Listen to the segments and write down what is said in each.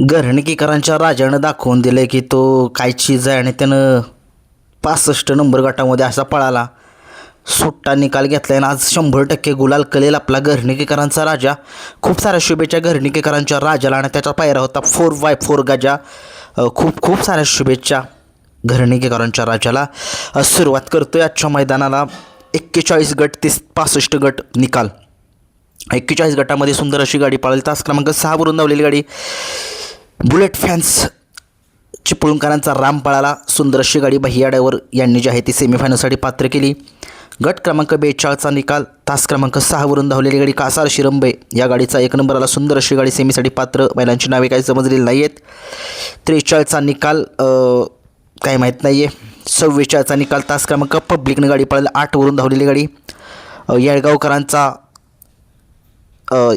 घरणीकीकरांच्या राजानं दाखवून दिलं की तो काय चीज आहे आणि त्यानं 65 नंबर गटामध्ये असा पळाला. सुट्टा निकाल घेतला आणि आज 100% गुलाल कलेल आपला घरणीकीकरांचा राजा. खूप साऱ्या शुभेच्छा घरणीकीकरांच्या राजाला आणि त्याचा पायरा होता 4x4 गजा. खूप खूप साऱ्या शुभेच्छा घरणीकीकरांच्या राजाला. सुरुवात करतोय आजच्या मैदानाला. 41 गट ते 65 गट निकाल. 41 गटामध्ये सुंदर अशी गाडी पळाली. तास क्रमांक 6 वरून धावलेली गाडी बुलेट फॅन्स चिपळूणकरांचा राम पळाला. सुंदर अशी गाडी भैया ड्रायव्हर यांनी जी आहे ती सेमीफायनलसाठी पात्र केली. गट क्रमांक 42चा निकाल. तास क्रमांक 6 वरून धावलेली गाडी कासार शिरंबे या गाडीचा 1 नंबर आला. सुंदर अशी गाडी सेमीसाठी पात्र. बैलांची नावे काही समजलेली नाही आहेत. 43चा निकाल काही माहीत नाही आहे. 44चा निकाल. तास क्रमांक पब्लिकनं गाडी पळाली. 8 वरून धावलेली गाडी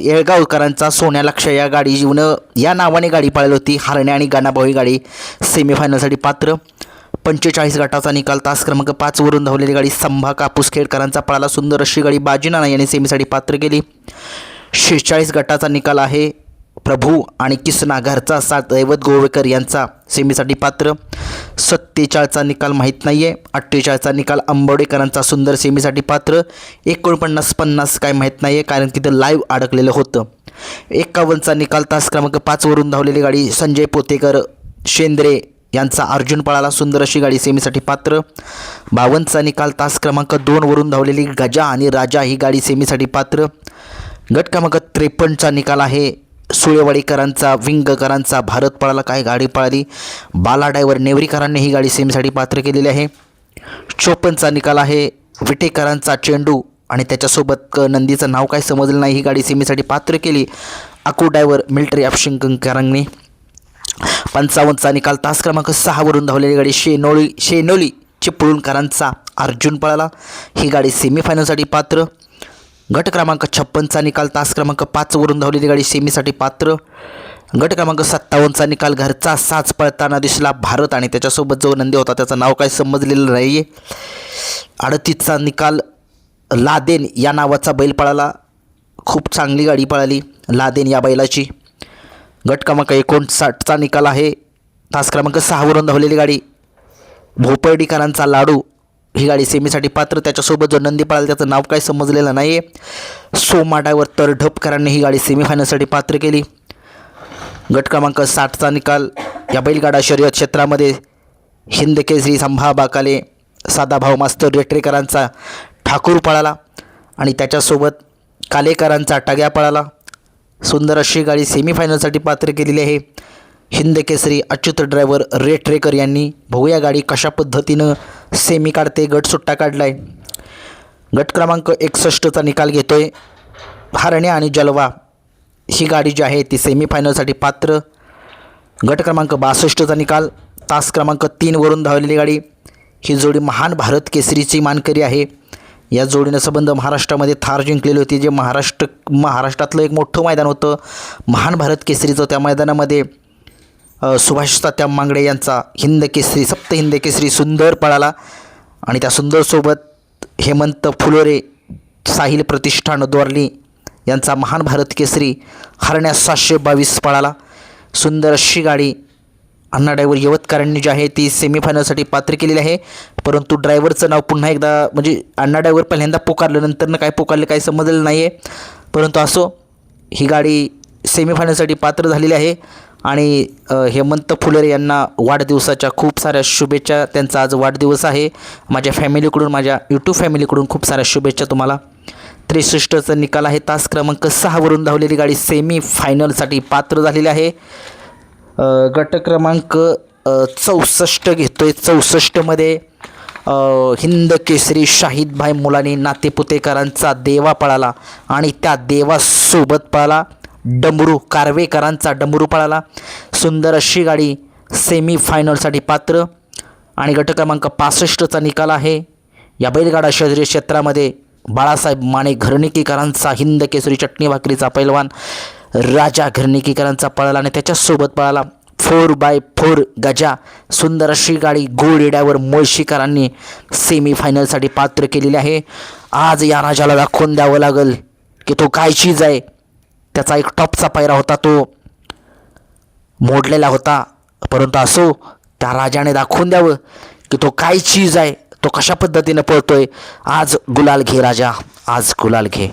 येळगावकरांचा सोन्या लक्ष या गाडी जीवन या नावाने गाडी पळाली होती. हरणे आणि गाणाभाऊ ही गाडी सेमीफायनलसाठी पात्र. 45 गटाचा निकाल. तास क्रमांक 5 वरून धावलेली गाडी संभा कापूसखेडकरांचा पळाला. सुंदर अशी गाडी बाजीनाना यांनी सेमीसाठी पात्र केली. 46 गटाचा निकाल आहे. प्रभू आणि किसना घरचा साथ दैवत गोवेकर यांचा सेमीसाठी पात्र. 47चा निकाल माहीत नाही आहे. 48चा निकाल आंबवडेकरांचा सुंदर सेमीसाठी पात्र. 49-50 काय माहीत नाही आहे कारण तिथं लाईव्ह अडकलेलं होतं. 51चा निकाल. तास क्रमांक 5 वरून धावलेली गाडी संजय पोतेकर शेंद्रे यांचा अर्जुन पळाला. सुंदर अशी गाडी सेमीसाठी पात्र. 52चा निकाल. तास क्रमांक 2 वरून धावलेली गजा आणि राजा ही गाडी सेमीसाठी पात्र. गट क्रमांक 53चा निकाल आहे. सुळेवाडीकरांचा विंगकरांचा भारत पळाला. काय गाडी पळाली. बाला ड्रायव्हर नेवरीकरांनी ही गाडी सेमीसाठी पात्र केलेली आहे. 54चा निकाल आहे. विटेकरांचा चेंडू आणि त्याच्यासोबत नंदीचं नाव काय समजलं नाही ही गाडी सेमीसाठी पात्र केली. अकू ड्रायव्हर मिलिटरी अफशिंकरांनी. 55चा निकाल. तास क्रमांक 6 वरून धावलेली गाडी शेनोली चिपळूणकरांचा अर्जुन पळाला. ही गाडी सेमीफायनलसाठी पात्र. गट क्रमांक 56चा निकाल. तास क्रमांक 5 वरून धावलेली गाडी सेमीसाठी पात्र. गट क्रमांक 57चा निकाल. घरचा साज पळताना दिसला भारत आणि त्याच्यासोबत जो नंदी होता त्याचं नाव काय समजलेलं नाही आहे. 38चा निकाल. लादेन या नावाचा बैल पळाला. खूप चांगली गाडी पळाली लादेन या बैलाची. गट क्रमांक 59चा निकाल आहे. तास क्रमांक 6 वरून धावलेली गाडी भोपर्डीकरांचा लाडू ही गाडी सेमीसाठी पात्र. त्याच्यासोबत जो नंदी पळाला त्याचं नाव काय समजलेलं नाही आहे. सोमा ड्रायव्हर तरढपकरांनी ही गाडी सेमीफायनलसाठी पात्र केली. गट क्रमांक 60चा निकाल. या बैलगाडा शर्यत क्षेत्रामध्ये हिंद केसरी संभा बाकाले सादाभाऊ मास्तर रेटरेकरांचा ठाकूर पळाला आणि त्याच्यासोबत कालेकरांचा टग्या पळाला. सुंदर अशी गाडी सेमीफायनलसाठी पात्र केलेली आहे. हिंद केसरी अच्युत ड्रायव्हर रेटरेकर यांनी. बघूया गाडी कशा पद्धतीनं सेमी काढते. गट सुट्टा काढला आहे. गट क्रमांक 61चा निकाल घेतो आहे. हरणे आणि जलवा ही गाडी जी आहे ती सेमीफायनलसाठी पात्र. गट क्रमांक 62चा निकाल. तास क्रमांक 3 वरून धावलेली गाडी ही जोडी महान भारत केसरीची मानकरी आहे. या जोडीनं संबंध महाराष्ट्रामध्ये थार जिंकलेली होती. जे महाराष्ट्रातलं एक मोठं मैदान होतं महान भारत केसरीचं. त्या मैदानामध्ये सुभाष तात्या मांगडे यांचा हिंद केसरी सप्त हिंद केसरी सुंदर पळाला आणि त्या सुंदरसोबत हेमंत फुलोरे साहिल प्रतिष्ठान द्वारली यांचा महान भारत केसरी हरण्यास 722 पळाला. सुंदर अशी गाडी अण्णा ड्रायव्हर यवतकरांनी जी आहे ती सेमीफायनलसाठी पात्र केलेली आहे. परंतु ड्रायव्हरचं नाव पुन्हा एकदा म्हणजे अण्णा ड्रायव्हर पहिल्यांदा पुकारलं नंतरनं काय पुकारलं काही समजलेलं नाही आहे. परंतु असो ही गाडी सेमीफायनलसाठी पात्र झालेली आहे आणि हेमंत फुलेरे यांना वाढदिवसाच्या खूप साऱ्या शुभेच्छा. त्यांचा आज वाढदिवस आहे. माझ्या फॅमिलीकडून माझ्या यूट्यूब फॅमिलीकडून खूप साऱ्या शुभेच्छा तुम्हाला. 63चा निकाल आहे. तास क्रमांक 6 वरून धावलेली गाडी सेमीफायनलसाठी पात्र झालेली आहे. गट क्रमांक 64 घेतो आहे. 64मध्ये हिंद केसरी शाहिदभाई मुलानी नातेपुतेकरांचा देवा पळाला आणि त्या देवासोबत पळाला डमरू कारवेकरांचा डमरू पळाला. सुंदर अशी गाडी सेमीफायनलसाठी पात्र. आणि गट क्रमांक 65चा निकाल आहे. या बैलगाडा शर्यत क्षेत्रामध्ये बाळासाहेब माने घरणीकीकरांचा हिंद केसरी चटणी भाकरीचा पैलवान राजा घरणीकीकरांचा पळाला आणि त्याच्यासोबत पळाला 4x4 गजा. सुंदर अशी गाडी गोळीड्यावर मुळशीकरांनी सेमीफायनलसाठी पात्र केलेली आहे. आज या राजाला दाखवून द्यावं लागेल की तो काय चीज आहे. त्याचा एक टॉपचा पायरा होता तो मोडलेला होता, परंतु असो त्या राजाने दाखवून द्यावं की तो काय चीज आहे, तो कशा पद्धतीनं पळतोय. आज गुलाल घे राजा, आज गुलाल घे.